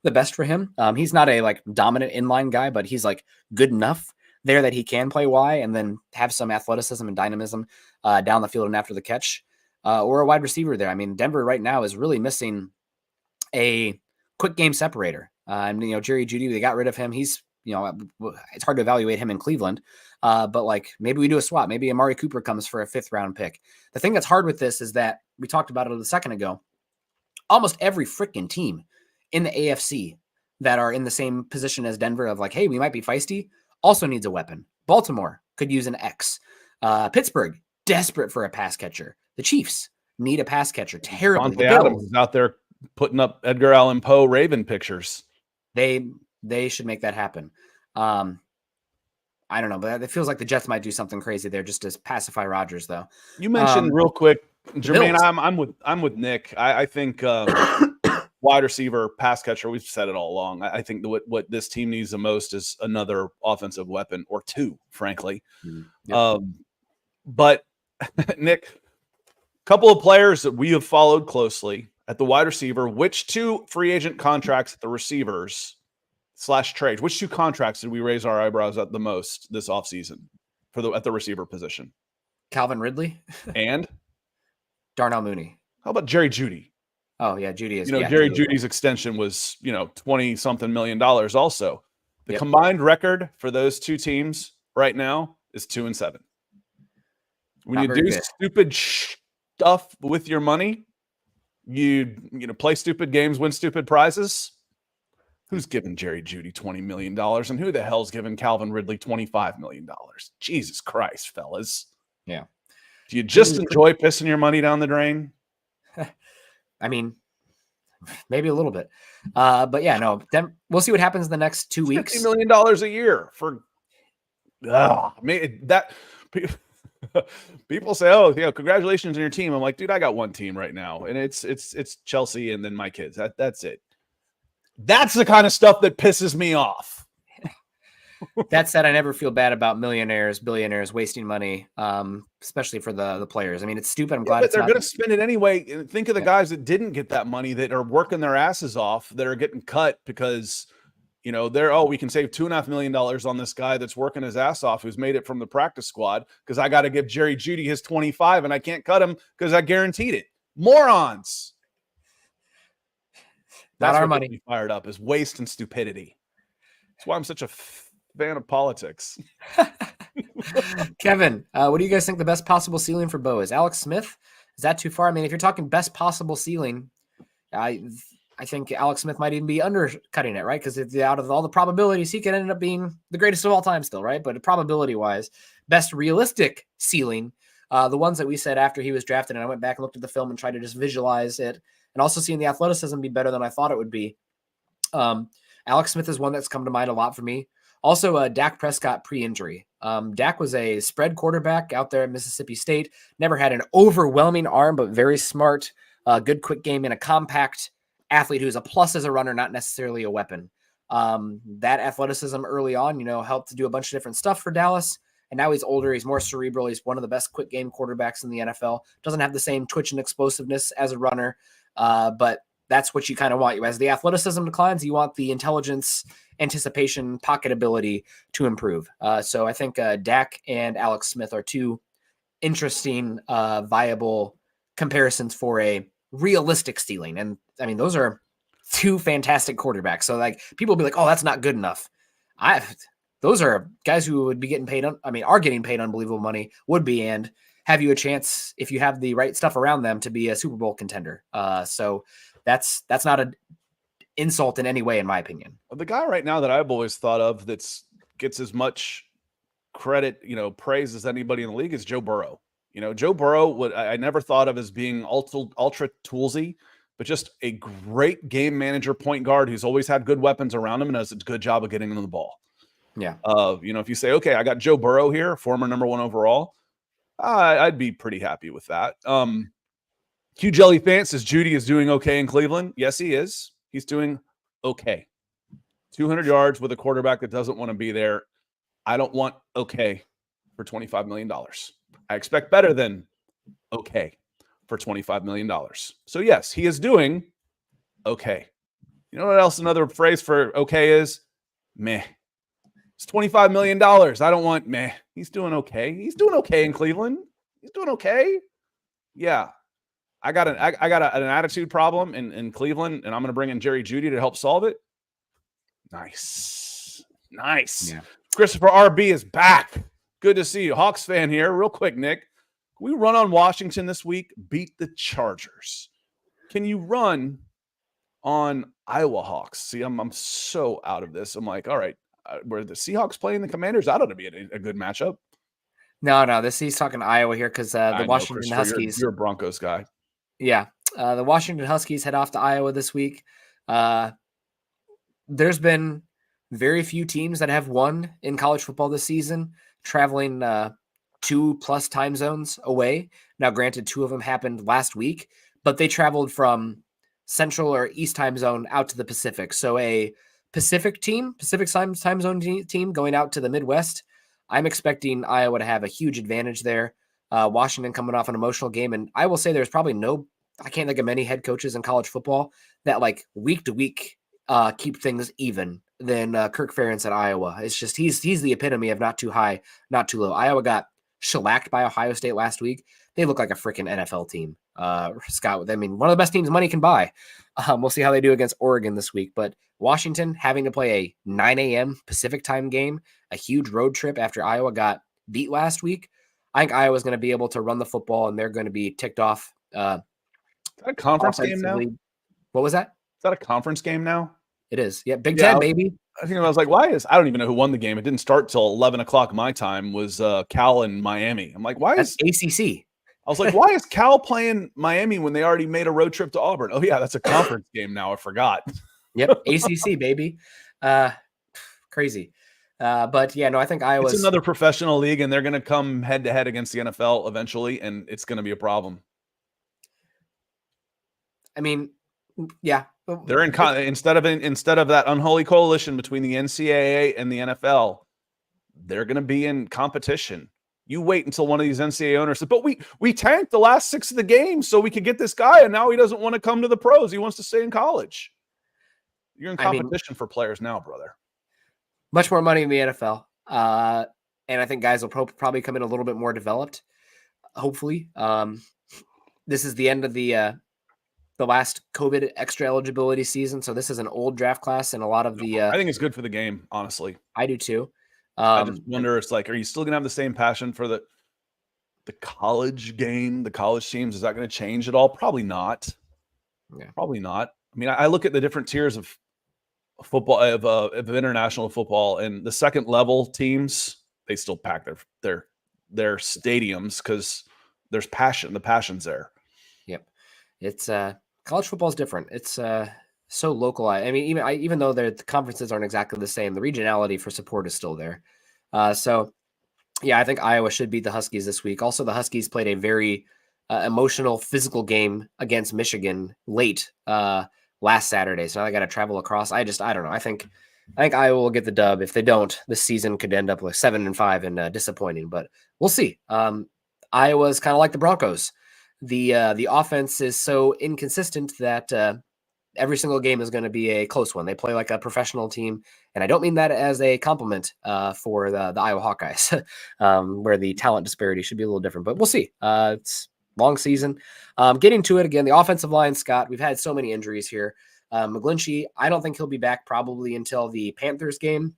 [SPEAKER 1] the best for him. He's not a like dominant inline guy, but he's like good enough there that he can play Y and then have some athleticism and dynamism down the field and after the catch. Or a wide receiver there. I mean, Denver right now is really missing a quick game separator. And, Jerry Jeudy, they got rid of him. He's, it's hard to evaluate him in Cleveland. But like maybe we do a swap. Maybe Amari Cooper comes for a 5th round pick. The thing that's hard with this is that we talked about it a second ago. Almost every freaking team in the AFC that are in the same position as Denver of like, hey, we might be feisty, also needs a weapon. Baltimore could use an X. Pittsburgh, desperate for a pass catcher. The Chiefs need a pass catcher terribly.
[SPEAKER 2] Devontae Adams is out there putting up Edgar Allan Poe Raven pictures.
[SPEAKER 1] They should make that happen. I don't know, but it feels like the Jets might do something crazy there just to pacify Rodgers, though.
[SPEAKER 2] You mentioned real quick, Jermaine. I'm with Nick. I think wide receiver, pass catcher. We've said it all along. I think what this team needs the most is another offensive weapon or two, frankly.
[SPEAKER 1] Yep.
[SPEAKER 2] But Nick. Couple of players that we have followed closely at the wide receiver. Which 2 free agent contracts at the receivers / trades? Which 2 contracts did we raise our eyebrows at the most this offseason at the receiver position?
[SPEAKER 1] Calvin Ridley
[SPEAKER 2] and
[SPEAKER 1] Darnell Mooney.
[SPEAKER 2] How about Jerry Jeudy?
[SPEAKER 1] Oh yeah, Jeudy is.
[SPEAKER 2] Jerry Judy's extension was $20-something million. Also, the combined record for those 2 teams right now is 2-7. When you do stupid stuff with your money, you play stupid games, win stupid prizes. Who's giving Jerry Jeudy $20 million, and who the hell's giving Calvin Ridley $25 million? Jesus Christ, fellas!
[SPEAKER 1] Yeah,
[SPEAKER 2] do you just enjoy pissing your money down the drain?
[SPEAKER 1] I mean, maybe a little bit, but yeah, no. Then we'll see what happens in the next 2 weeks.
[SPEAKER 2] $50 million a year for that. People say, "Oh, congratulations on your team." I'm like, dude, I got one team right now, and it's Chelsea, and then my kids. That's it. That's the kind of stuff that pisses me off.
[SPEAKER 1] That said, I never feel bad about millionaires, billionaires wasting money, especially for the players. I mean, it's stupid. I'm glad
[SPEAKER 2] they're going to spend it anyway. And think of the guys that didn't get that money that are working their asses off, that are getting cut because. We can save $2.5 million on this guy that's working his ass off, who's made it from the practice squad, because I got to give Jerry Jeudy his 25 and I can't cut him because I guaranteed it. Morons. That's
[SPEAKER 1] our
[SPEAKER 2] what
[SPEAKER 1] money.
[SPEAKER 2] Gets me fired up is waste and stupidity. That's why I'm such a fan of politics.
[SPEAKER 1] Kevin, what do you guys think the best possible ceiling for Bo is? Alex Smith? Is that too far? I mean, if you're talking best possible ceiling, I think Alex Smith might even be undercutting it, right? Because out of all the probabilities, he could end up being the greatest of all time still, right? But probability-wise, best realistic ceiling, the ones that we said after he was drafted, and I went back and looked at the film and tried to just visualize it, and also seeing the athleticism be better than I thought it would be. Alex Smith is one that's come to mind a lot for me. Also, Dak Prescott pre-injury. Dak was a spread quarterback out there at Mississippi State, never had an overwhelming arm, but very smart, good quick game, and a compact athlete who's a plus as a runner, not necessarily a weapon. That athleticism early on, helped to do a bunch of different stuff for Dallas. And now he's older. He's more cerebral. He's one of the best quick game quarterbacks in the NFL. Doesn't have the same twitch and explosiveness as a runner. But that's what you kind of want. As the athleticism declines, you want the intelligence, anticipation, pocket ability to improve. So I think Dak and Alex Smith are 2 interesting, viable comparisons for a realistic ceiling. And I mean, those are 2 fantastic quarterbacks. So like people will be like, oh, that's not good enough. Those are guys who would be getting paid. Are getting paid unbelievable money, would be. And have you a chance, if you have the right stuff around them, to be a Super Bowl contender. So that's not an insult in any way, in my opinion.
[SPEAKER 2] The guy right now that I've always thought of gets as much credit, praise as anybody in the league is Joe Burrow. Joe Burrow, I never thought of as being ultra toolsy, but just a great game manager point guard who's always had good weapons around him and does a good job of getting him the ball.
[SPEAKER 1] Yeah.
[SPEAKER 2] If you say, okay, I got Joe Burrow here, former number 1 overall, I'd be pretty happy with that. Q Jelly Fan says Judy is doing okay in Cleveland. Yes, he is. He's doing okay. 200 yards with a quarterback that doesn't want to be there. I don't want okay for $25 million. I expect better than okay for $25 million. So yes, he is doing okay. You know what else another phrase for okay is? Meh. It's $25 million. I don't want meh. He's doing okay. He's doing okay in Cleveland. He's doing okay. Yeah. I got an attitude problem in Cleveland, and I'm going to bring in Jerry Jeudy to help solve it. Nice. Yeah. Christopher RB is back. Good to see you. Hawks fan here. Real quick, Nick. Can we run on Washington this week? Beat the Chargers. Can you run on Iowa Hawks? See, I'm so out of this. I'm like, all right, where the Seahawks playing the Commanders, that ought to be a good matchup.
[SPEAKER 1] No, he's talking Iowa here because the Washington Huskies.
[SPEAKER 2] You're a Broncos guy.
[SPEAKER 1] Yeah. The Washington Huskies head off to Iowa this week. There's been very few teams that have won in college football this season, traveling 2+ time zones away. Now, granted, 2 of them happened last week, but they traveled from Central or East time zone out to the Pacific. So a Pacific time zone team going out to the Midwest. I'm expecting Iowa to have a huge advantage there. Washington coming off an emotional game. And I will say there's probably I can't think of many head coaches in college football that like week to week keep things even than Kirk Ferentz at Iowa. It's just, he's the epitome of not too high, not too low. Iowa got shellacked by Ohio State last week. They look like a freaking NFL team. Scott, I mean, one of the best teams money can buy. We'll see how they do against Oregon this week, but Washington having to play a 9 a.m. Pacific time game, a huge road trip after Iowa got beat last week. I think Iowa's going to be able to run the football and they're going to be ticked off.
[SPEAKER 2] Is that a conference game now?
[SPEAKER 1] What was that?
[SPEAKER 2] Is that a conference game now?
[SPEAKER 1] It is. Yeah. Big Ten, baby.
[SPEAKER 2] I was like, I don't even know who won the game. It didn't start till 11 o'clock my time, was Cal and Miami. I'm like,
[SPEAKER 1] that's ACC.
[SPEAKER 2] I was like, why is Cal playing Miami when they already made a road trip to Auburn? Oh yeah, that's a conference game now. I forgot.
[SPEAKER 1] Yep. ACC, baby. Crazy. But yeah, no, I think Iowa's
[SPEAKER 2] it's another professional league and they're going to come head to head against the NFL eventually. And it's going to be a problem.
[SPEAKER 1] I mean, yeah,
[SPEAKER 2] they're in instead of that unholy coalition between the NCAA and the NFL, they're going to be in competition. You wait until one of these NCAA owners says, but we tanked the last 6 of the games so we could get this guy, and now he doesn't want to come to the pros. He wants to stay in college. You're in competition for players now, brother.
[SPEAKER 1] Much more money in the NFL. And I think guys will probably come in a little bit more developed, hopefully. This is the end of the last COVID extra eligibility season. So this is an old draft class, and a lot of the
[SPEAKER 2] I think it's good for the game, honestly.
[SPEAKER 1] I do too.
[SPEAKER 2] I just wonder, it's like, are you still gonna have the same passion for the college game, the college teams? Is that going to change at all? Probably not.
[SPEAKER 1] Yeah.
[SPEAKER 2] Probably not. I mean, I look at the different tiers of football, of international football, and the second level teams, they still pack their stadiums because there's passion. The passion's there.
[SPEAKER 1] Yep. It's college football is different. It's so localized. I mean, even though the conferences aren't exactly the same, the regionality for support is still there. So yeah, I think Iowa should beat the Huskies this week. Also, the Huskies played a very emotional, physical game against Michigan late last Saturday. So now they got to travel across. I don't know. I think Iowa will get the dub. If they don't, this season could end up with 7-5 and disappointing. But we'll see. Iowa's kind of like the Broncos. The offense is so inconsistent that every single game is going to be a close one. They play like a professional team, and I don't mean that as a compliment for the Iowa Hawkeyes, where the talent disparity should be a little different. But we'll see. It's long season. Getting to it again, the offensive line, Scott, we've had so many injuries here. McGlinchey, I don't think he'll be back probably until the Panthers game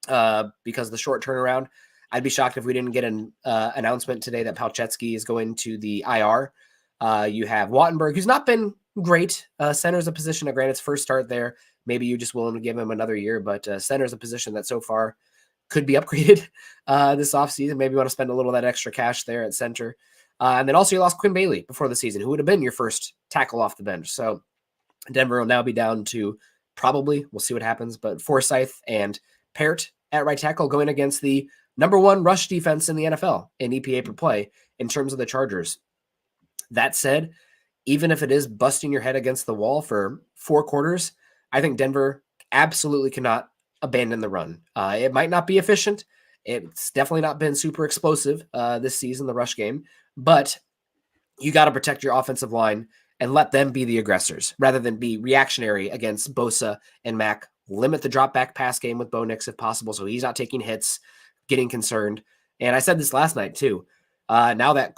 [SPEAKER 1] because of the short turnaround. I'd be shocked if we didn't get an announcement today that Palczewski is going to the IR. You have Wattenberg, who's not been great. Center's a position, granted, it's first start there. Maybe you're just willing to give him another year, but center's a position that so far could be upgraded this offseason. Maybe you want to spend a little of that extra cash there at center. And then also you lost Quinn Bailey before the season, who would have been your first tackle off the bench. So Denver will now be down to probably, we'll see what happens, but Forsyth and Parrott at right tackle going against the number one rush defense in the NFL in EPA per play in terms of the Chargers. That said, even if it is busting your head against the wall for 4 quarters, I think Denver absolutely cannot abandon the run. It might not be efficient. It's definitely not been super explosive this season, the rush game, but you got to protect your offensive line and let them be the aggressors rather than be reactionary against Bosa and Mack. Limit the drop back pass game with Bo Nix if possible, so he's not taking hits, getting concerned. And I said this last night too. Now that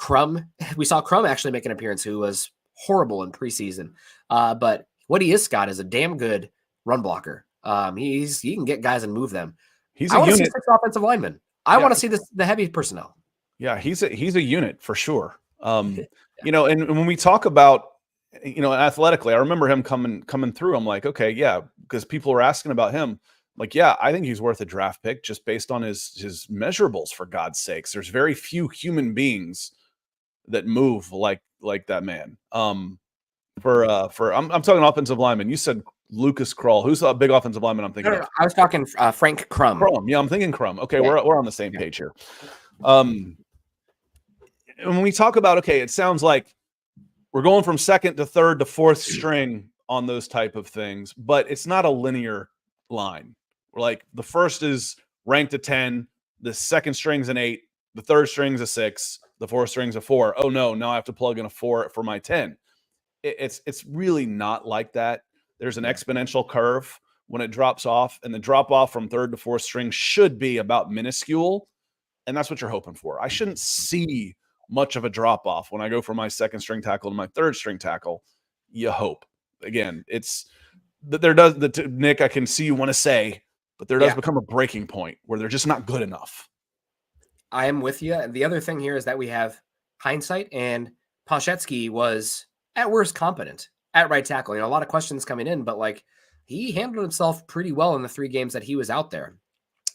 [SPEAKER 1] we saw Crum actually make an appearance, who was horrible in preseason. But what he is, Scott, is a damn good run blocker. He can get guys and move them. I want to see 6 offensive linemen. I want to see the heavy personnel.
[SPEAKER 2] Yeah, he's a unit for sure. You know, and when we talk about, you know, athletically, I remember him coming through. I'm like, okay, yeah, because people were asking about him. Like, yeah, I think he's worth a draft pick just based on his measurables, for God's sakes. There's very few human beings that move like that man. I'm talking offensive lineman. You said Lucas Krull. Who's a big offensive lineman I'm thinking of?
[SPEAKER 1] I was talking Frank Crum.
[SPEAKER 2] Crum. Yeah, I'm thinking Crum. Okay, yeah. We're on the same page here. When we talk about, okay, it sounds like we're going from second to third to fourth string on those type of things, but it's not a linear line. We're like, the first is ranked a 10, the second string's an 8, the third string's a 6, the fourth string's a 4. Oh no, now I have to plug in a 4 for my 10. It's really not like that. There's an exponential curve when it drops off, and the drop off from third to fourth string should be about minuscule, and that's what you're hoping for. I shouldn't see much of a drop off when I go from my second string tackle to my third string tackle. You hope. Again, it's that Nick, I can see you want to say, but there does become a breaking point where they're just not good enough.
[SPEAKER 1] I am with you. The other thing here is that we have hindsight, and Palczewski was at worst competent at right tackle. You know, a lot of questions coming in, but like, he handled himself pretty well in the 3 games that he was out there.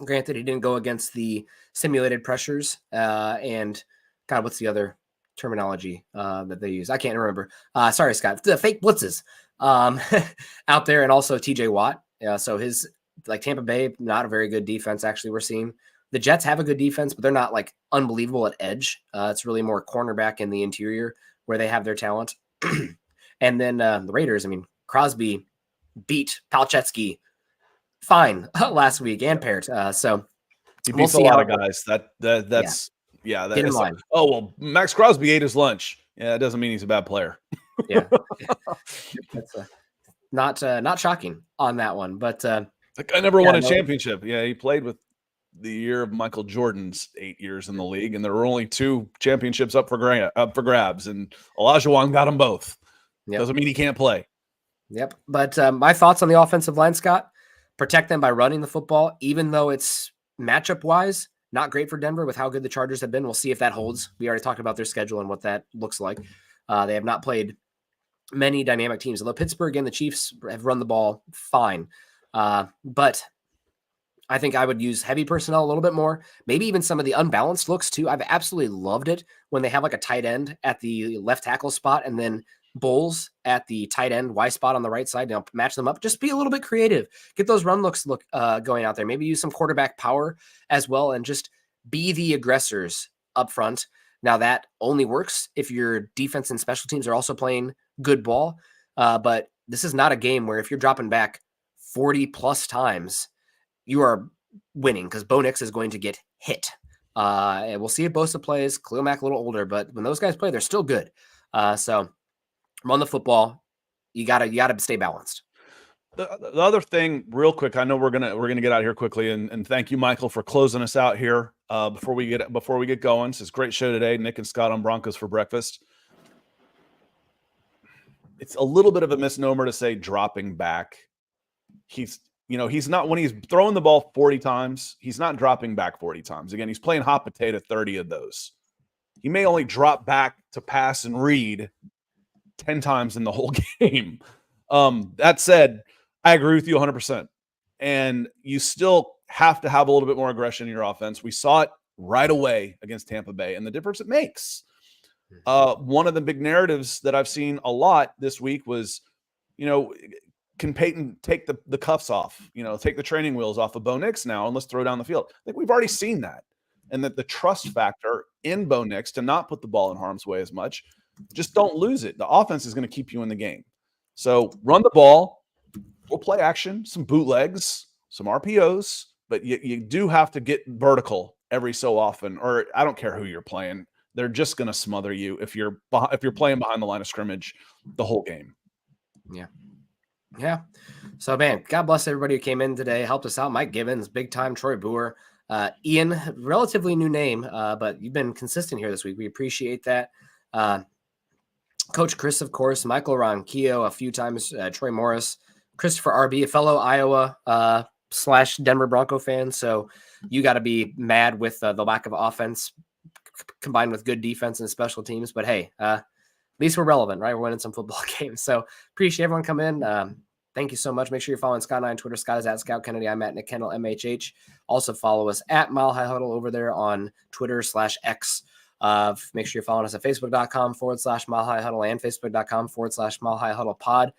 [SPEAKER 1] Granted, he didn't go against the simulated pressures and God, what's the other terminology that they use? I can't remember. Sorry, Scott. The fake blitzes out there, and also TJ Watt. So his, like, Tampa Bay, not a very good defense. Actually, we're seeing the Jets have a good defense, but they're not like unbelievable at edge. It's really more cornerback in the interior where they have their talent. And then the Raiders, I mean, Crosby beat Palczewski fine last week, and Parrott. So
[SPEAKER 2] he beats a lot of guys. That's
[SPEAKER 1] get in line.
[SPEAKER 2] Oh, well, Max Crosby ate his lunch. Yeah, that doesn't mean he's a bad player.
[SPEAKER 1] Yeah, that's not shocking on that one. But
[SPEAKER 2] that guy never won a championship. Yeah, he played with the year of Michael Jordan's 8 years in the league, and there were only 2 championships up for grabs, and Olajuwon got them both. Yep. Doesn't mean he can't play.
[SPEAKER 1] Yep. But my thoughts on the offensive line, Scott: protect them by running the football, even though it's matchup wise not great for Denver with how good the Chargers have been. We'll see if that holds. We already talked about their schedule and what that looks like. They have not played many dynamic teams, although Pittsburgh and the Chiefs have run the ball fine. But I think I would use heavy personnel a little bit more, maybe even some of the unbalanced looks too. I've absolutely loved it when they have like a tight end at the left tackle spot and then Bowles at the tight end Y spot on the right side. Now match them up. Just be a little bit creative. Get those run looks going out there. Maybe use some quarterback power as well, and just be the aggressors up front. Now that only works if your defense and special teams are also playing good ball. But this is not a game where if you're dropping back 40 plus times, you are winning, because Bo Nix is going to get hit. And we'll see if Bosa plays. Khalil Mack a little older, but when those guys play, they're still good. So run the football. You gotta stay balanced.
[SPEAKER 2] The other thing, real quick, I know we're gonna get out of here quickly, and thank you, Michael, for closing us out here before we get going. It's a great show today. Nick and Scott on Broncos for breakfast. It's a little bit of a misnomer to say dropping back. he's not, when he's throwing the ball 40 times, he's not dropping back 40 times. Again, he's playing hot potato 30 of those. He may only drop back to pass and read 10 times in the whole game. That said, I agree with you 100%. And you still have to have a little bit more aggression in your offense. We saw it right away against Tampa Bay and the difference it makes. One of the big narratives that I've seen a lot this week was, can Peyton take the cuffs off, take the training wheels off of Bo Nix now and let's throw down the field. I think we've already seen that. And that the trust factor in Bo Nix to not put the ball in harm's way as much, just don't lose it. The offense is going to keep you in the game. So run the ball, we'll play action, some bootlegs, some RPOs, but you do have to get vertical every so often, or I don't care who you're playing. They're just going to smother you if you're playing behind the line of scrimmage the whole game.
[SPEAKER 1] Yeah. So, man, God bless everybody who came in today, helped us out. Mike Gibbons, big time. Troy Boer, Ian, relatively new name, but you've been consistent here this week. We appreciate that. Coach Chris, of course, Michael Ronquillo a few times, Troy Morris, Christopher RB, a fellow Iowa / Denver Bronco fan. So you got to be mad with the lack of offense combined with good defense and special teams. But hey, at least we're relevant, right? We're winning some football games. So appreciate everyone come in. Thank you so much. Make sure you're following Scott and I on Twitter. Scott is at Scout Kennedy. I'm at Nick Kendell, MHH. Also follow us at Mile High Huddle over there on Twitter /X. Make sure you're following us at Facebook.com/Mile High Huddle and Facebook.com/Mile High Huddle Pod.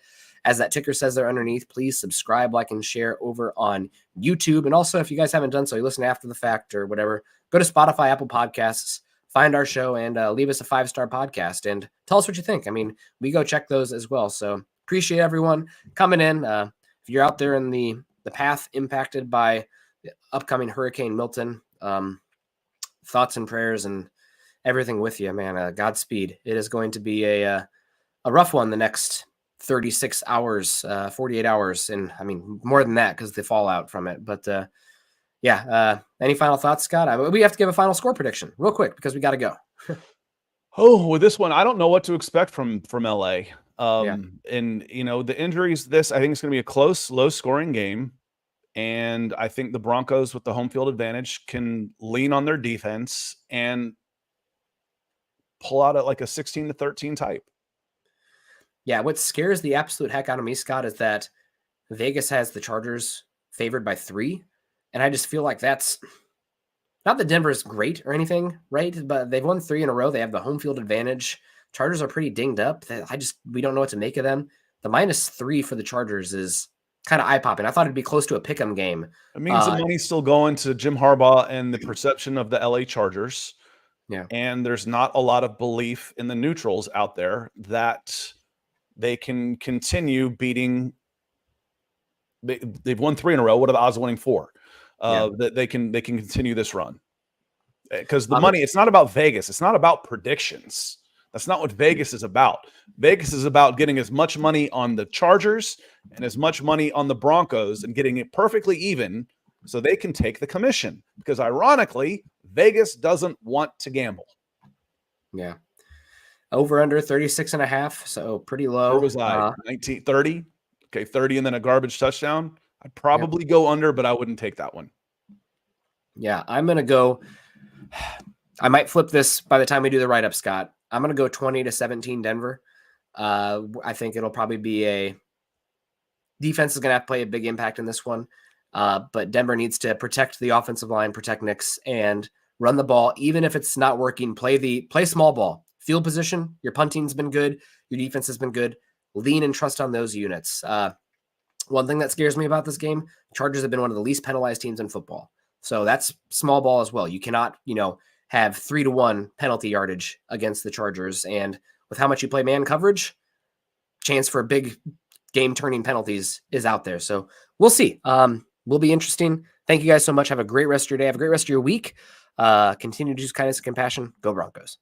[SPEAKER 1] As that ticker says there underneath, please subscribe, like, and share over on YouTube. And also, if you guys haven't done so, you listen after the fact or whatever, go to Spotify, Apple Podcasts, find our show, and leave us a 5-star podcast and tell us what you think. I mean, we go check those as well. So appreciate everyone coming in. If you're out there in the path impacted by the upcoming Hurricane Milton, thoughts and prayers and everything with you, man. Godspeed. It is going to be a rough one the next 36 hours, 48 hours. And I mean, more than that because the fallout from it. But any final thoughts, Scott? We have to give a final score prediction real quick because we got to go.
[SPEAKER 2] With this one, I don't know what to expect from LA. And the injuries, I think it's going to be a close, low scoring game. And I think the Broncos with the home field advantage can lean on their defense and pull out at like a 16-13 type.
[SPEAKER 1] Yeah. What scares the absolute heck out of me, Scott, is that Vegas has the Chargers favored by 3. And I just feel like that's not that Denver's great or anything, right? But they've won 3 in a row. They have the home field advantage. Chargers are pretty dinged up. We don't know what to make of them. The -3 for the Chargers is kind of eye-popping. I thought it'd be close to a pick'em game.
[SPEAKER 2] It means the money's still going to Jim Harbaugh and the perception of the LA Chargers.
[SPEAKER 1] Yeah.
[SPEAKER 2] And there's not a lot of belief in the neutrals out there that they can continue beating. They've won 3 in a row. What are the odds of winning 4? That they can continue this run. Because the money, it's not about Vegas. It's not about predictions. That's not what Vegas is about. Vegas is about getting as much money on the Chargers and as much money on the Broncos and getting it perfectly even so they can take the commission. Because ironically, Vegas doesn't want to gamble.
[SPEAKER 1] Yeah. Over under 36.5. So pretty low.
[SPEAKER 2] Where was I? 19, 30? Okay, 30 and then a garbage touchdown. I'd probably go under, but I wouldn't take that one.
[SPEAKER 1] Yeah, I'm going to go. I might flip this by the time we do the write-up, Scott. I'm going to go 20-17 Denver. I think it'll probably be a defense is going to have to play a big impact in this one. But Denver needs to protect the offensive line, protect Nix, and run the ball. Even if it's not working, play small ball. Field position, your punting's been good. Your defense has been good. Lean and trust on those units. One thing that scares me about this game, Chargers have been one of the least penalized teams in football. So that's small ball as well. You cannot, have 3-1 penalty yardage against the Chargers. And with how much you play man coverage, chance for big game-turning penalties is out there. So we'll see. Will be interesting. Thank you guys so much. Have a great rest of your day. Have a great rest of your week. Continue to use kindness and compassion. Go Broncos.